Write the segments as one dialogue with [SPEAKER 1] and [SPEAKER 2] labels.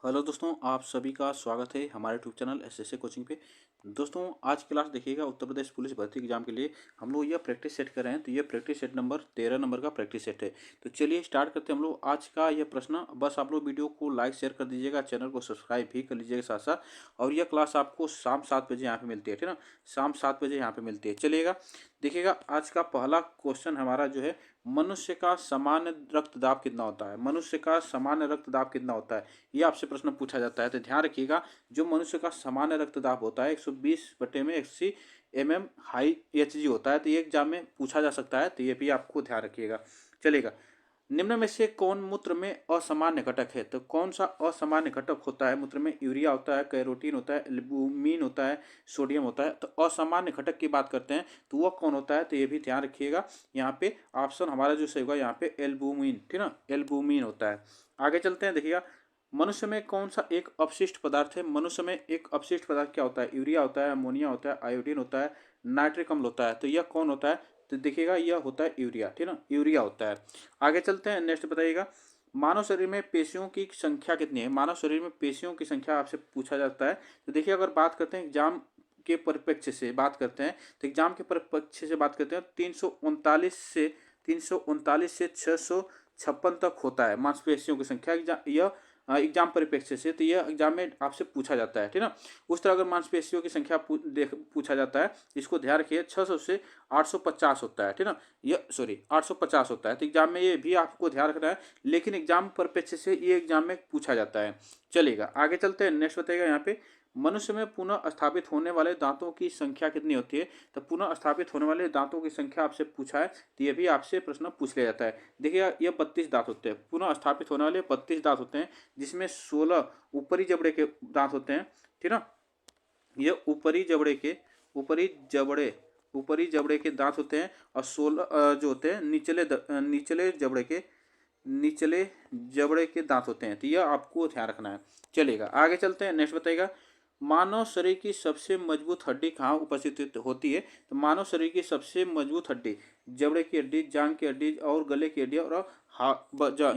[SPEAKER 1] Hello दोस्तों, आप सभी का स्वागत है हमारे यूट्यूब चैनल एसएससी कोचिंग पे। दोस्तों, आज क्लास देखिएगा उत्तर प्रदेश पुलिस भर्ती एग्जाम के लिए हम लोग यह प्रैक्टिस सेट कर रहे हैं। तो यह प्रैक्टिस सेट नंबर 13 नंबर का प्रैक्टिस सेट है। तो चलिए स्टार्ट करते हैं हम लोग आज का यह प्रश्न। बस आप लोग वीडियो को लाइक शेयर कर दीजिएगा, चैनल को सब्सक्राइब भी कर लीजिएगा साथ साथ। और यह क्लास आपको शाम 7 बजे यहाँ पे मिलती है, ठीक है ना। शाम 7 बजे यहाँ पे मिलती है। चलिएगा देखिएगा, आज का पहला क्वेश्चन हमारा जो है, मनुष्य का सामान्य रक्तदाब कितना होता है। मनुष्य का सामान्य रक्तदाब कितना होता है, ये आपसे प्रश्न पूछा जाता है। तो ध्यान रखिएगा, जो मनुष्य का सामान्य रक्तदाब होता है 120/80 mm हाई HG होता है। तो ये एग्जाम में पूछा जा सकता है, तो ये भी आपको ध्यान रखिएगा। चलेगा, निम्न में से कौन मूत्र में असामान्य घटक है। तो कौन सा असामान्य घटक होता है मूत्र में। यूरिया होता है, कैरोटीन होता है, एल्बुमिन होता है, सोडियम होता है। तो असामान्य घटक की बात करते हैं तो वह कौन होता है, तो ये भी ध्यान रखिएगा। यहाँ पे ऑप्शन हमारा जो सही होगा यहाँ पे एल्बुमिन, ठीक ना, एल्बुमिन होता है। आगे चलते हैं, देखिएगा मनुष्य में कौन सा एक अपशिष्ट पदार्थ है। मनुष्य में एक अपशिष्ट पदार्थ क्या होता है। यूरिया होता है, अमोनिया होता है, आयोडीन होता है, नाइट्रिक अम्ल होता है। तो यह कौन होता है, तो देखिएगा यह होता है यूरिया, ठीक ना, यूरिया होता है। आगे चलते हैं, नेक्स्ट बताइएगा मानव शरीर में पेशियों की संख्या कितनी है। मानव शरीर में पेशियों की संख्या आपसे पूछा जाता है। तो देखिए, अगर बात करते हैं एग्जाम के परिप्रेक्ष्य से बात करते हैं, तो एग्जाम के परिप्रेक्ष्य से बात करते हैं 339 से 656 तक होता है मांसपेशियों की संख्या। यह एग्जाम परिप्रेक्ष्य से, तो यह एग्जाम में आपसे पूछा जाता है, ठीक ना। उस तरह अगर मांसपेशियों की संख्या पूछा जाता है, इसको ध्यान रखिए 600 से 850 होता है, ठीक ना। यह 850 होता है। तो एग्जाम में ये भी आपको ध्यान रखना है, लेकिन एग्जाम परिप्रेक्ष्य से ये एग्जाम में पूछा जाता है। चलेगा, आगे चलते हैं, नेक्स्ट बताइएगा यहाँ पे मनुष्य में पुनः स्थापित होने वाले दांतों की संख्या कितनी होती है। तो पुनः स्थापित होने वाले दांतों की संख्या आपसे पूछा है, तो ये भी आपसे प्रश्न पूछ लिया जाता है। देखिए, ये 32 दांत होते हैं। पुनः स्थापित होने वाले 32 दांत होते हैं, जिसमें 16 ऊपरी जबड़े के दांत होते हैं, ठीक ना। ये ऊपरी जबड़े के दांत होते हैं, और 16 जो होते हैं निचले जबड़े के दांत होते हैं। तो यह आपको ध्यान रखना है। चलेगा, आगे चलते हैं, नेक्स्ट बताइएगा मानव शरीर की सबसे मजबूत हड्डी कहाँ उपस्थित होती है। तो मानव शरीर की सबसे मजबूत हड्डी जबड़े की हड्डी, जांग की हड्डी और गले की हड्डी, और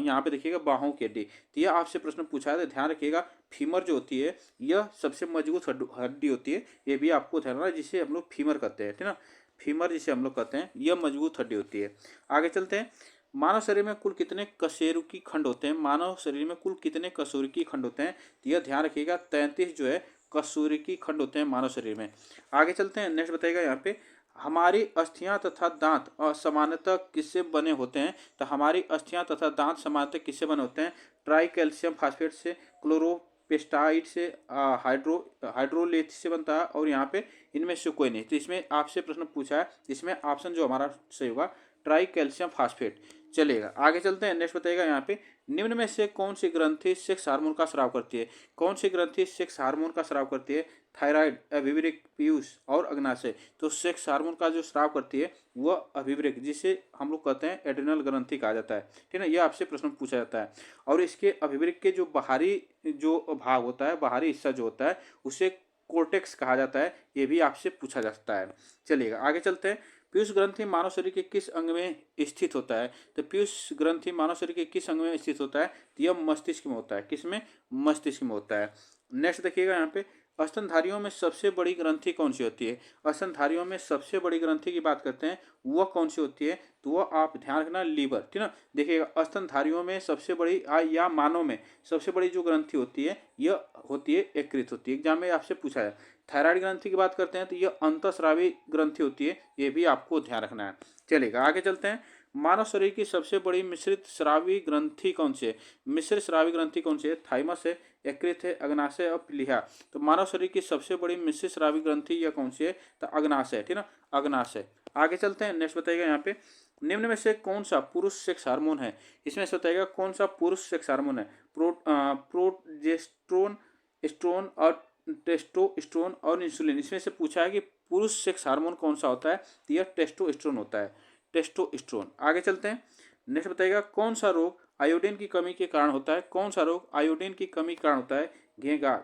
[SPEAKER 1] यहाँ पे देखिएगा बाहों की हड्डी। तो यह आपसे प्रश्न पूछा है, तो ध्यान रखिएगा फीमर जो होती है यह सबसे मजबूत हड्डी होती है। ये भी आपको ध्यान रखना है, जिसे हम लोग फीमर कहते हैं, ठीक ना। फीमर जिसे हम लोग कहते हैं, यह मजबूत हड्डी होती है। आगे चलते हैं, मानव शरीर में कुल कितने कशेरुकी खंड होते हैं। मानव शरीर में कुल कितने कशेरुकी खंड होते हैं, तो यह ध्यान रखिएगा 33 जो है कशेरुकी खंड होते हैं मानव शरीर में। आगे चलते हैं, नेक्स्ट बताइएगा यहाँ पे हमारी अस्थियां तथा दांत सामान्यतः किससे बने होते हैं। तो हमारी अस्थियां तथा दांत सामान्यतः किससे बने होते हैं। ट्राई कैल्शियम फास्फेट से, क्लोरोपेस्टाइड से, हाइड्रोलेथ से बनता है, और यहाँ पे इनमें से कोई नहीं। तो इसमें आपसे प्रश्न पूछा है, इसमें ऑप्शन जो हमारा सही होगा ट्राई कैल्शियम फास्फेट। चलेगा, आगे चलते हैं, नेक्स्ट बताइएगा यहाँ पे निम्न में से कौन सी ग्रंथि सेक्स हार्मोन का स्राव करती है। कौन सी ग्रंथि सेक्स हार्मोन का स्राव करती है। थायराइड, अभिवृक, पीयूष और अग्नाशय। तो सेक्स हार्मोन का जो स्राव करती है वह अभिवृक, जिसे हम लोग कहते हैं एड्रिनल ग्रंथि कहा जाता है, ठीक है ना। यह आपसे प्रश्न पूछा जाता है। और इसके अभिवृक के जो बाहरी जो भाग होता है, बाहरी हिस्सा जो होता है, उसे कोर्टेक्स कहा जाता है। ये भी आपसे पूछा जा सकता है। चलिएगा, आगे चलते हैं, पीयूष ग्रंथि मानव शरीर के किस अंग में स्थित होता है। तो पीयूष ग्रंथि मानव शरीर के किस अंग में स्थित होता है, तो यह मस्तिष्क में होता है। किसमें, मस्तिष्क में होता है। नेक्स्ट देखिएगा यहाँ पे स्तनधारियों में सबसे बड़ी ग्रंथि कौन सी होती है। स्तनधारियों में सबसे बड़ी ग्रंथि की बात करते हैं, वह कौन सी होती है, तो वह आप ध्यान रखना लीवर, ठीक ना। देखिएगा स्तनधारियों में सबसे बड़ी या मानव में सबसे बड़ी जो ग्रंथि होती है यह होती है यकृत होती है। एग्जाम में आपसे पूछा है। थायराइड ग्रंथि की बात करते हैं, तो यह अंतःस्रावी ग्रंथि होती है। ये भी आपको ध्यान रखना है। चलेगा, आगे चलते हैं, मानव शरीर की सबसे बड़ी मिश्रित स्रावी ग्रंथि कौन सी है। मिश्रित स्रावी ग्रंथि कौन सी है। थाइमस है, यकृत है, अग्नाशय और प्लीहा। तो मानव शरीर की सबसे बड़ी मिश्रित स्रावी ग्रंथि यह कौन सी है, तो अग्नाशय है, ठीक ना, अग्नाशय। आगे चलते हैं, नेक्स्ट बताइएगा यहाँ पे निम्न में से कौन सा पुरुष सेक्स हार्मोन है। इसमें से बताइएगा कौन सा पुरुष सेक्स हार्मोन है। प्रोजेस्टेरोन, एस्ट्रोन और टेस्टोस्टेरोन और इंसुलिन। इसमें से पूछा है कि पुरुष सेक्स हार्मोन कौन सा होता है, तो यह टेस्टोस्टेरोन होता है, टेस्टोस्टेरोन। आगे चलते हैं, नेक्स्ट बताइएगा कौन सा रोग आयोडीन की कमी के कारण होता है। कौन सा रोग आयोडीन की कमी के कारण होता है। घेंगा,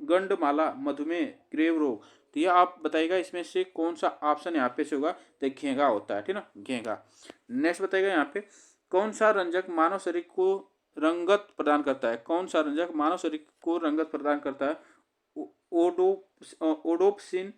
[SPEAKER 1] गंडमाला, मधुमेह, ग्रेव रोग। तो यह आप बताइएगा इसमें से कौन सा ऑप्शन यहाँ पे से होगा, तो घेंगा होता है, ठीक ना, घेंगा। नेक्स्ट बताइएगा यहाँ पे कौन सा रंजक मानव शरीर को रंगत प्रदान करता है? कौन सा रंजक मानव शरीर को रंगत प्रदान करता है? ओडोप्सिन,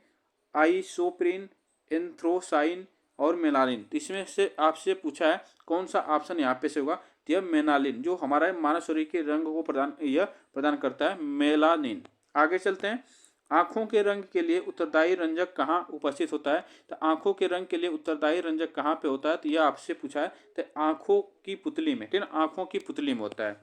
[SPEAKER 1] आइसोप्रिन, एंथ्रोसाइन और मेलानिन। इसमें से आपसे पूछा है कौन सा ऑप्शन यहाँ पे से होगा? तो यह मेलानिन, जो हमारा मानव शरीर के रंग को प्रदान करता है, मेलानिन। आगे चलते हैं। आंखों के रंग के लिए उत्तरदायी रंजक कहाँ उपस्थित होता है? तो आंखों के रंग के लिए उत्तरदायी रंजक कहाँ पे होता है? तो यह आपसे पूछा है, तो आंखों की पुतली में, ठीक है, आंखों की पुतली में होता है।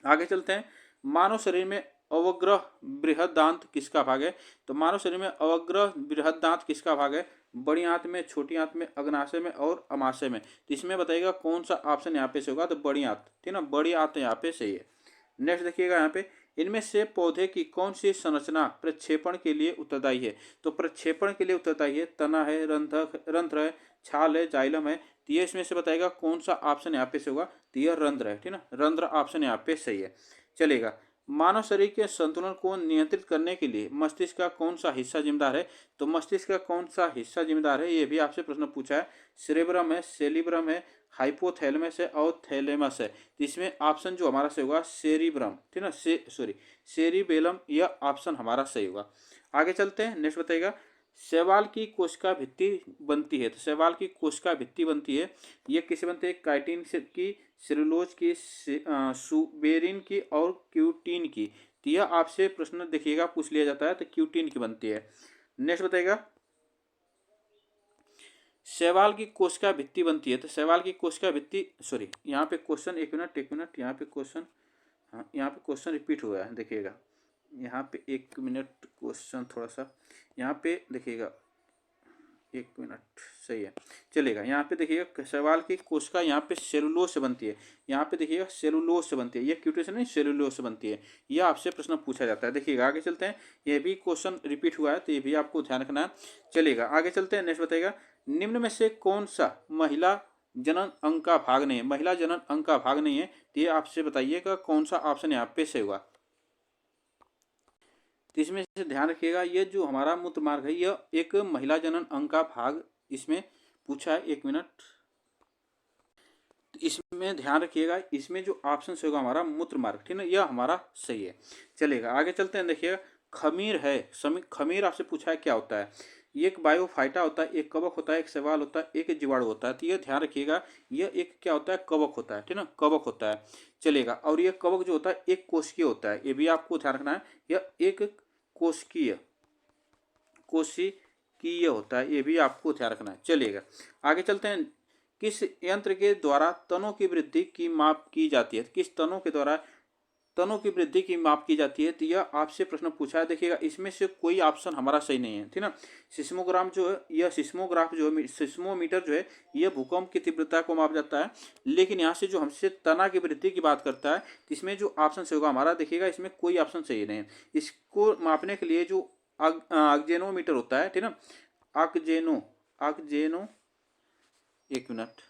[SPEAKER 1] आगे चलते हैं। मानव शरीर में अवग्रह बृहद दांत किसका भाग है? तो मानव शरीर में अवग्रह बृहद दांत किसका भाग है? बड़ी आंत में, छोटी आंत में, अग्नाशय में और अमाशय में। तो इसमें बताइएगा कौन सा ऑप्शन यहाँ पे से होगा? तो बड़ी आंत, ठीक है ना, बड़ी आंत यहाँ पे सही है। नेक्स्ट देखिएगा यहाँ पे, इनमें से पौधे की कौन सी संरचना प्रक्षेपण के लिए उत्तरदायी है? तो प्रक्षेपण के लिए उत्तरदायी है तना है, रंध्र है, छाल है, जाइलम है। तो ये इसमें से बताएगा कौन सा ऑप्शन यहाँ पे से होगा? तो यह रंध्र है, ठीक है ना, रंध्र ऑप्शन यहाँ पे सही है। चलेगा। मानव शरीर के संतुलन को नियंत्रित करने के लिए मस्तिष्क का कौन सा हिस्सा जिम्मेदार है? तो मस्तिष्क का कौन सा हिस्सा जिम्मेदार है, ये भी आपसे प्रश्न पूछा है। सेरेब्रम है, सेलिब्रम है, हाइपोथैलेमस है और थैलेमस है। तो इसमें ऑप्शन जो हमारा सही होगा सेरिब्रम, ठीक है ना, सेरिबेलम, यह ऑप्शन हमारा सही होगा। आगे चलते हैं। नेक्स्ट बताइएगा, शैवाल की कोशिका भित्ति बनती है? तो शैवाल की कोशिका भित्ति बनती है, ये किसे बनती है? काइटिन की, सेलुलोज की, सुबेरिन की और क्यूटीन की। तो यह आपसे प्रश्न देखिएगा पूछ लिया जाता है, तो क्यूटीन की बनती है। नेक्स्ट बताइएगा, शैवाल की कोशिका भित्ति बनती है? तो शैवाल की कोशिका भित्ति, सॉरी यहाँ पे क्वेश्चन, एक मिनट, यहाँ पे क्वेश्चन, हाँ यहाँ पे क्वेश्चन रिपीट हुआ है, देखिएगा यहाँ पे, एक मिनट, क्वेश्चन थोड़ा सा यहाँ पे देखिएगा, एक मिनट, सही है, चलेगा। यहाँ पे देखिएगा शैवाल की कोशिका यहाँ पे सेलुलोज से बनती है, यहाँ पे देखिएगा सेलुलोज से बनती है, ये क्यूटी से नहीं, सेलुलोज से बनती है। यह आपसे प्रश्न पूछा जाता है। देखिएगा आगे चलते हैं, ये भी क्वेश्चन रिपीट हुआ है, तो ये भी आपको ध्यान रखना है। चलेगा आगे चलते हैं। नेक्स्ट बताइएगा, निम्न में से कौन सा महिला जनन अंग का भाग नहीं है? महिला जनन अंग का भाग नहीं है, तो ये आपसे बताइएगा कौन सा ऑप्शन यहाँ पे से होगा? तो इसमें से ध्यान रखिएगा, ये जो हमारा मूत्र मार्ग है, यह एक महिला जनन अंग का भाग इसमें पूछा है। एक मिनट, तो इसमें ध्यान रखिएगा, इसमें जो ऑप्शन से होगा हमारा मूत्र मार्ग, ठीक है, यह हमारा सही है। चलेगा आगे चलते हैं। देखिएगा, खमीर है, खमीर आपसे पूछा है क्या होता है? एक बायोफाइटा होता है, एक कवक होता है, एक शैवाल होता है, एक जीवाणु होता है। तो यह ध्यान रखिएगा, यह एक क्या होता है? कवक होता है, ठीक है ना, कवक होता है। चलेगा, और यह कवक जो होता है एक कोशिकीय होता है, ये भी आपको ध्यान रखना है, यह एक कोशिकीय होता है, ये भी आपको ध्यान रखना है। चलेगा आगे चलते हैं। किस यंत्र के द्वारा तनों की वृद्धि की माप की जाती है? किस तनों के द्वारा तनों की वृद्धि की माप की जाती है? तो यह आपसे प्रश्न पूछा है। देखिएगा, इसमें से कोई ऑप्शन हमारा सही नहीं है, ठीक ना। सिस्मोग्राम जो है, यह सिस्मोग्राफ जो है, सिस्मोमीटर जो है, यह भूकंप की तीव्रता को माप जाता है। लेकिन यहाँ से जो हमसे तना की वृद्धि की बात करता है, इसमें जो ऑप्शन सही होगा हमारा, देखिएगा इसमें कोई ऑप्शन सही नहीं है। इसको मापने के लिए जो ऑक्जेनोमीटर होता है, ठीक ना, ऑक्जेनो एक मिनट,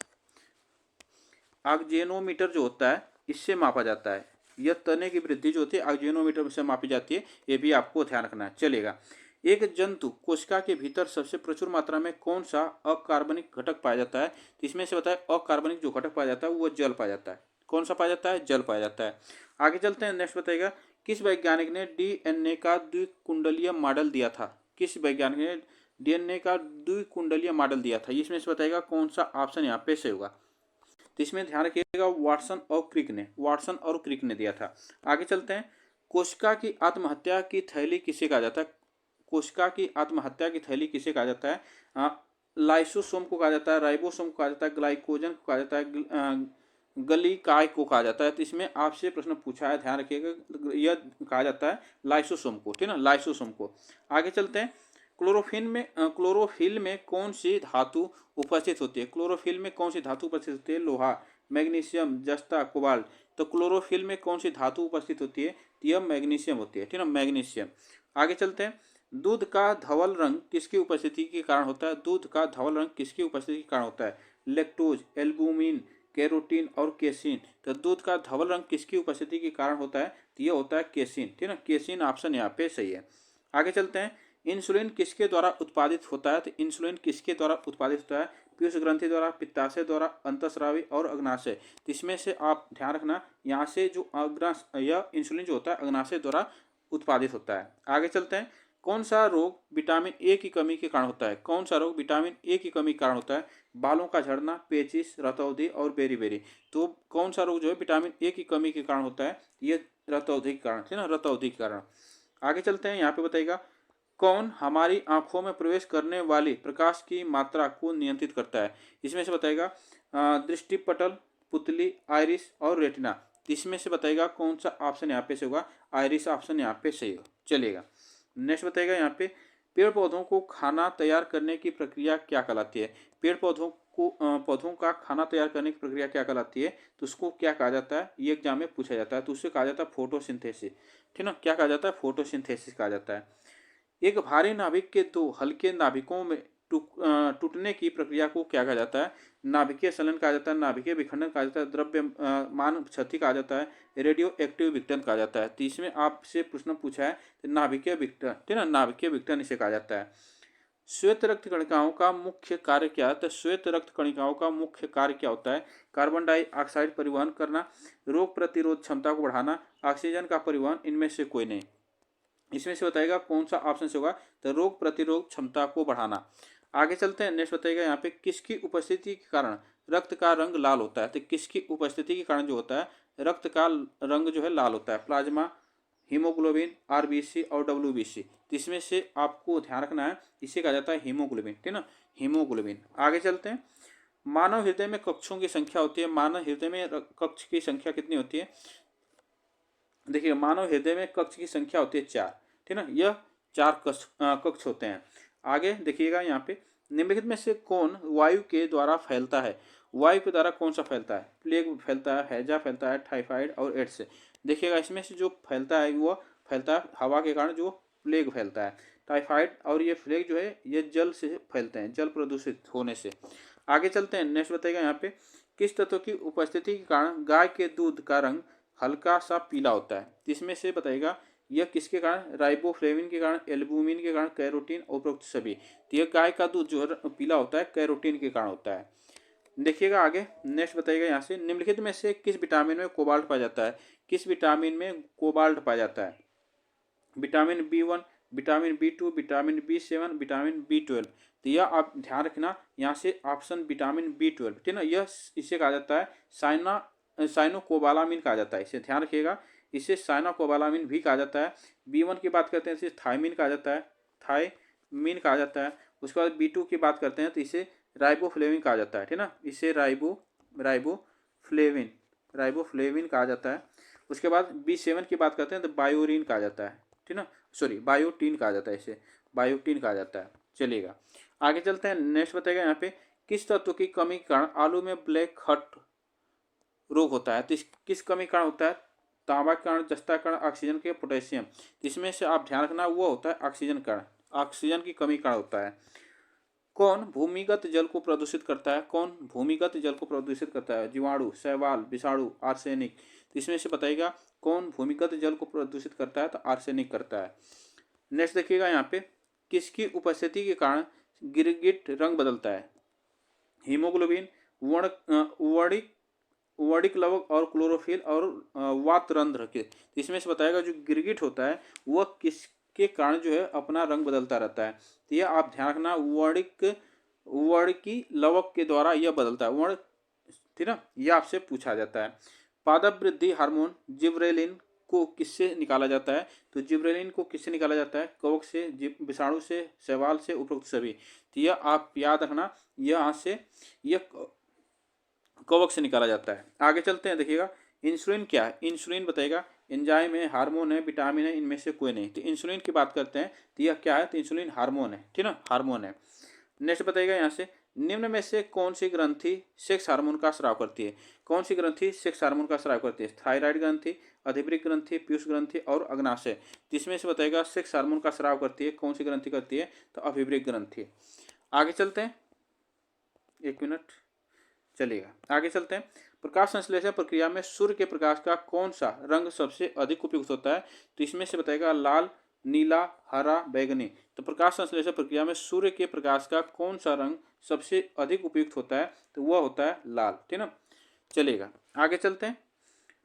[SPEAKER 1] ऑक्जेनोमीटर जो होता है, इससे मापा जाता है। यह तने की वृद्धि जो होती है ऑक्जेनोमीटर से मापी जाती है, ये भी आपको ध्यान रखना है। चलेगा, एक जंतु कोशिका के भीतर सबसे प्रचुर मात्रा में कौन सा अकार्बनिक घटक पाया जाता है? तो इसमें से बताए अकार्बनिक जो घटक पाया जाता है वो जल पाया जाता है। कौन सा पाया जाता है? जल पाया जाता है। आगे चलते हैं। नेक्स्ट बताइएगा, किस वैज्ञानिक ने डीएनए का द्विकुंडलीय मॉडल दिया था? किस वैज्ञानिक ने डीएनए का द्विकुंडलीय मॉडल दिया था? इसमें से बताइएगा कौन सा ऑप्शन यहाँ पे से होगा? तो इसमें ध्यान रखिएगा, वाटसन और क्रिक ने दिया था। आगे चलते हैं। कोशिका की आत्महत्या की थैली किसे कहा जाता है? कोशिका की आत्महत्या की थैली किसे कहा जाता है? लाइसोसोम को कहा जाता है, राइबोसोम को कहा जाता है, ग्लाइकोजन को कहा जाता है, गलिकाय को कहा जाता है। तो इसमें आपसे प्रश्न पूछा है, ध्यान रखिएगा, यह कहा जाता है लाइसोसोम को, ठीक है ना, लाइसोसोम को। आगे चलते हैं। क्लोरोफिल में कौन सी धातु उपस्थित होती है? क्लोरोफिल में कौन सी धातु उपस्थित होती है? लोहा, मैग्नीशियम, जस्ता, कोबाल्ट। तो क्लोरोफिल में कौन सी धातु उपस्थित होती है? तो यह मैग्नीशियम होती है, ठीक है ना, मैग्नीशियम। आगे चलते हैं। दूध का धवल रंग किसकी उपस्थिति के कारण होता है? दूध का धवल रंग किसकी उपस्थिति के कारण होता है? लैक्टोज, एल्बुमिन, कैरोटीन और केसिन। तो दूध का धवल रंग किसकी उपस्थिति के कारण होता है? तो यह होता है केसिन, ठीक है ना, केसिन ऑप्शन यहाँ पे सही है। आगे चलते हैं। इंसुलिन किसके द्वारा उत्पादित होता है? तो इंसुलिन किसके द्वारा उत्पादित होता है? पीयूष ग्रंथि द्वारा, पित्ताशय द्वारा, अंतःस्रावी और अग्नाशय। तो इसमें से आप ध्यान रखना, यहाँ से जो यह इंसुलिन जो होता है अग्नाशय द्वारा उत्पादित होता है। आगे चलते हैं, कौन सा रोग विटामिन ए की कमी के कारण होता है? कौन सा रोग विटामिन ए की कमी के कारण होता है? बालों का झड़ना, पेचिश, रतौंधी और बेरी। तो कौन सा रोग जो है विटामिन ए की कमी के कारण होता है? ये रतौंधी के कारण, है ना, रतौंधी के कारण। आगे चलते हैं, यहाँ पे बताइएगा कौन हमारी आंखों में प्रवेश करने वाली प्रकाश की मात्रा को नियंत्रित करता है? इसमें से बताइएगा दृष्टिपटल, पुतली, आइरिस और रेटिना। इसमें से बताइएगा कौन सा ऑप्शन यहाँ पे से होगा? आइरिस ऑप्शन यहाँ पे सही हो। चलिएगा, नेक्स्ट बताइएगा यहाँ पे पेड़ पौधों को खाना तैयार करने की प्रक्रिया क्या कहलाती है? पेड़ पौधों का खाना तैयार करने की प्रक्रिया क्या कहलाती है? तो उसको क्या कहा जाता है? ये एग्जाम में पूछा जाता है, तो उससे कहा जाता है फोटोसिंथेसिस। ठीक ना, क्या कहा जाता है? फोटोसिंथेसिस कहा जाता है। एक भारी नाभिक के दो हल्के नाभिकों में टूटने की प्रक्रिया को क्या कहा जाता है? नाभिकीय संलयन कहा जाता है, नाभिकीय विखंडन कहा जाता है, द्रव्यमान क्षति कहा जाता है, रेडियो एक्टिव विघटन कहा जाता है। तो इसमें आपसे प्रश्न पूछा है तो नाभिकीय विघटन, ठीक है ना, नाभिकीय विघटन इसे कहा जाता है। श्वेत रक्त कणिकाओं का मुख्य कार्य क्या है? तो श्वेत रक्त कणिकाओं का मुख्य कार्य क्या होता है? कार्बन डाइऑक्साइड परिवहन करना, रोग प्रतिरोध क्षमता को बढ़ाना, ऑक्सीजन का परिवहन, इनमें से कोई नहीं। इसमें से बताएगा कौन सा ऑप्शन से होगा? तो रोग प्रतिरोध क्षमता को बढ़ाना। आगे चलते हैं, नेक्स्ट बताएगा यहाँ पे किसकी उपस्थिति के कारण रक्त का रंग लाल होता है? तो किसकी उपस्थिति के कारण जो होता है रक्त का रंग जो है लाल होता है? प्लाज्मा, हीमोग्लोबिन, आरबीसी और डब्ल्यूबीसी। तो इसमें से आपको ध्यान रखना है, इसे कहा जाता है हीमोग्लोबिन, ठीक है ना, हीमोग्लोबिन। आगे चलते हैं, मानव हृदय में कक्षों की संख्या होती है। मानव हृदय में कक्ष की संख्या कितनी होती है? देखिए, मानव हृदय में कक्ष की संख्या होती है 4, ठीक है ना, यह 4 कक्ष होते हैं। आगे देखिएगा यहाँ पे निम्नलिखित में से कौन वायु के द्वारा फैलता है? वायु के द्वारा कौन सा फैलता है? प्लेग फैलता है, हैजा फैलता है, टाइफाइड और एड्स। देखिएगा इसमें से जो फैलता है वो फैलता है हवा के कारण, जो प्लेग फैलता है। टाइफाइड और ये प्लेग जो है ये जल से फैलते हैं, जल प्रदूषित होने से। आगे चलते हैं, नेक्स्ट बताएगा यहाँ पे किस तत्व की उपस्थिति के कारण गाय के दूध का रंग हल्का सा पीला होता है? इसमें से बताइएगा यह किसके कारण? राइबोफ्लेविन के कारण, एल्बुमिन के कारण, कैरोटीन, उपरोक्त सभी। तो यह गाय का दूध जो है पीला होता है कैरोटीन के कारण होता है। देखिएगा आगे, नेक्स्ट बताइएगा यहाँ से निम्नलिखित में से किस विटामिन में कोबाल्ट पाया जाता है? किस विटामिन में कोबाल्ट पाया जाता है? Vitamin B1, vitamin B2, vitamin B7, vitamin B12। तो यह आप ध्यान रखना, यहाँ से ऑप्शन विटामिन B12, ठीक है ना, यह इसे कहा जाता है साइनोकोबालामिन कहा जाता है, इसे ध्यान रखिएगा, इसे साइनोकोबालामिन भी कहा जाता है। B1 की बात करते हैं इसे थायमिन कहा जाता है, थायमिन कहा जाता है। उसके बाद B2 की बात करते हैं तो इसे राइबोफ्लेविन कहा जाता है, ठीक है ना, इसे राइबोफ्लेविन कहा जाता है। उसके बाद B7 की बात करते हैं तो बायोरीन कहा जाता है, ठीक है ना, सॉरी बायोटीन कहा जाता है, इसे बायोटीन कहा जाता है। चलिएगा आगे चलते हैं, नेक्स्ट बताएगा यहाँ पे किस तत्व की कमी के कारण आलू में ब्लैक हट रोग होता है? तो किस कमी के कारण होता है? तांबा के कारण, जस्ता के कारण, ऑक्सीजन के, पोटेशियम। इसमें से आप ध्यान रखना वो होता है ऑक्सीजन कारण, ऑक्सीजन की कमी कारण होता है। कौन भूमिगत जल को प्रदूषित करता है? कौन भूमिगत जल को प्रदूषित करता है? जीवाणु, शैवाल, विषाणु, आर्सेनिक। तो इसमें से बताइएगा कौन भूमिगत जल को प्रदूषित करता है? तो आर्सेनिक करता है। नेक्स्ट देखिएगा यहाँ पे किसकी उपस्थिति के कारण गिरगिट रंग बदलता है? हीमोग्लोबिन, वर्णिक वर्णिक लवक और क्लोरोफिल और वातरंध्र के। इसमें से बताएगा जो गिरगिट होता है वह किसके कारण जो है अपना रंग बदलता रहता है? तो यह आप ध्यान रखना वर्णकी लवक के द्वारा यह बदलता है, वर्ण, ठीक ना, यह आपसे पूछा जाता है। पादप वृद्धि हार्मोन जिब्रेलिन को किससे निकाला जाता है? तो जिब्रेलिन को किससे निकाला जाता है? कवक से, विषाणु से, शैवाल से, उपरोक्त सभी। तो यह आप याद रखना, यह यहाँ से यह कवक से निकाला जाता है। आगे चलते हैं, देखिएगा इंसुलिन क्या है? इंसुलिन बताइएगा एंजाइम है, हार्मोन है, विटामिन है, इनमें से कोई नहीं। तो इंसुलिन की बात करते हैं तो यह क्या है? तो इंसुलिन हार्मोन है, ठीक ना, हार्मोन है। नेक्स्ट बताइएगा यहाँ से निम्न में से कौन सी ग्रंथि सेक्स हार्मोन का स्राव करती है? कौन सी ग्रंथि सेक्स हार्मोन का स्राव करती है? थायराइड ग्रंथि, अधिवृक्क ग्रंथि, पीयूष ग्रंथि और अग्नाशय। जिसमें से बताइएगा सेक्स हार्मोन का स्राव करती है, कौन सी ग्रंथि करती है? तो अभिवृक्क ग्रंथि। आगे चलते हैं, एक मिनट, चलिएगा आगे चलते हैं। प्रकाश संश्लेषण प्रक्रिया में सूर्य के प्रकाश का कौन सा रंग सबसे अधिक उपयुक्त होता है? तो इसमें से बताएगा लाल, नीला, हरा, बैंगनी। तो प्रकाश संश्लेषण प्रक्रिया में सूर्य के प्रकाश का कौन सा रंग सबसे अधिक उपयुक्त होता है? तो वह होता है लाल, ठीक ना। चलेगा, आगे चलते हैं।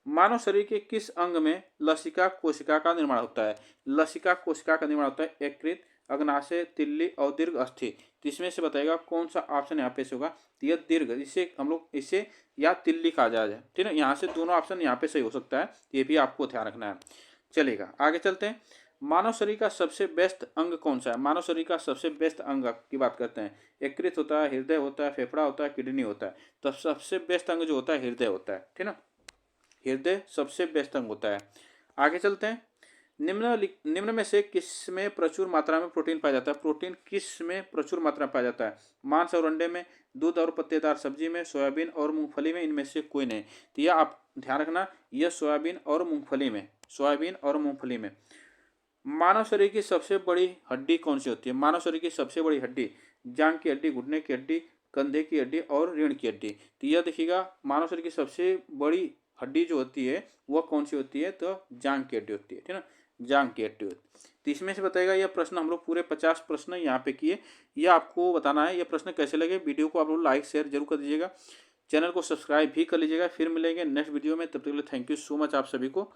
[SPEAKER 1] मानव शरीर के किस अंग में लसिका कोशिका का निर्माण होता है? लसिका कोशिका का निर्माण होता है यकृत, अग्नाशय, तिल्ली और दीर्घ अस्थि। तो इसमें से बताएगा कौन सा ऑप्शन यहाँ पे से होगा? तो यह दीर्घ, इसे हम लोग इसे या तिल्ली कहा जाए, ठीक है। यहाँ से दोनों ऑप्शन यहाँ पे सही हो सकता है, ये भी आपको ध्यान रखना है। चलेगा, आगे चलते हैं। मानव शरीर का सबसे बेस्ट अंग कौन सा है? मानव शरीर का सबसे बेस्ट अंग की बात करते हैं। यकृत होता है, हृदय होता है, फेफड़ा होता है, किडनी होता है। तो सबसे बेस्ट अंग जो होता है हृदय होता है, ठीक ना। हृदय सबसे बेस्ट अंग होता है। आगे चलते हैं। निम्न में से किस में प्रचुर मात्रा में प्रोटीन पाया जाता है? प्रोटीन किस में प्रचुर मात्रा में पाया जाता है? मांस और अंडे में, दूध और पत्तेदार सब्जी में, सोयाबीन और मूंगफली में, इनमें से कोई नहीं। तो यह आप ध्यान रखना, यह सोयाबीन और मूंगफली में, सोयाबीन और मूंगफली में। मानव शरीर की सबसे बड़ी हड्डी कौन सी होती है? मानव शरीर की सबसे बड़ी हड्डी जांघ की हड्डी, घुटने की हड्डी, कंधे की हड्डी और रीढ़ की हड्डी। तो यह देखिएगा, मानव शरीर की सबसे बड़ी हड्डी जो होती है वह कौन सी होती है? तो जांघ की हड्डी होती है, ठीक ना, जांघ की हड्डी होती है। तो इसमें से बताएगा, यह प्रश्न हम लोग पूरे 50 प्रश्न यहाँ पे किए। यह आपको बताना है ये प्रश्न कैसे लगे। वीडियो को आप लोग लाइक शेयर जरूर कर दीजिएगा, चैनल को सब्सक्राइब भी कर लीजिएगा। फिर मिलेंगे नेक्स्ट वीडियो में, तब तक के लिए थैंक यू सो मच आप सभी को।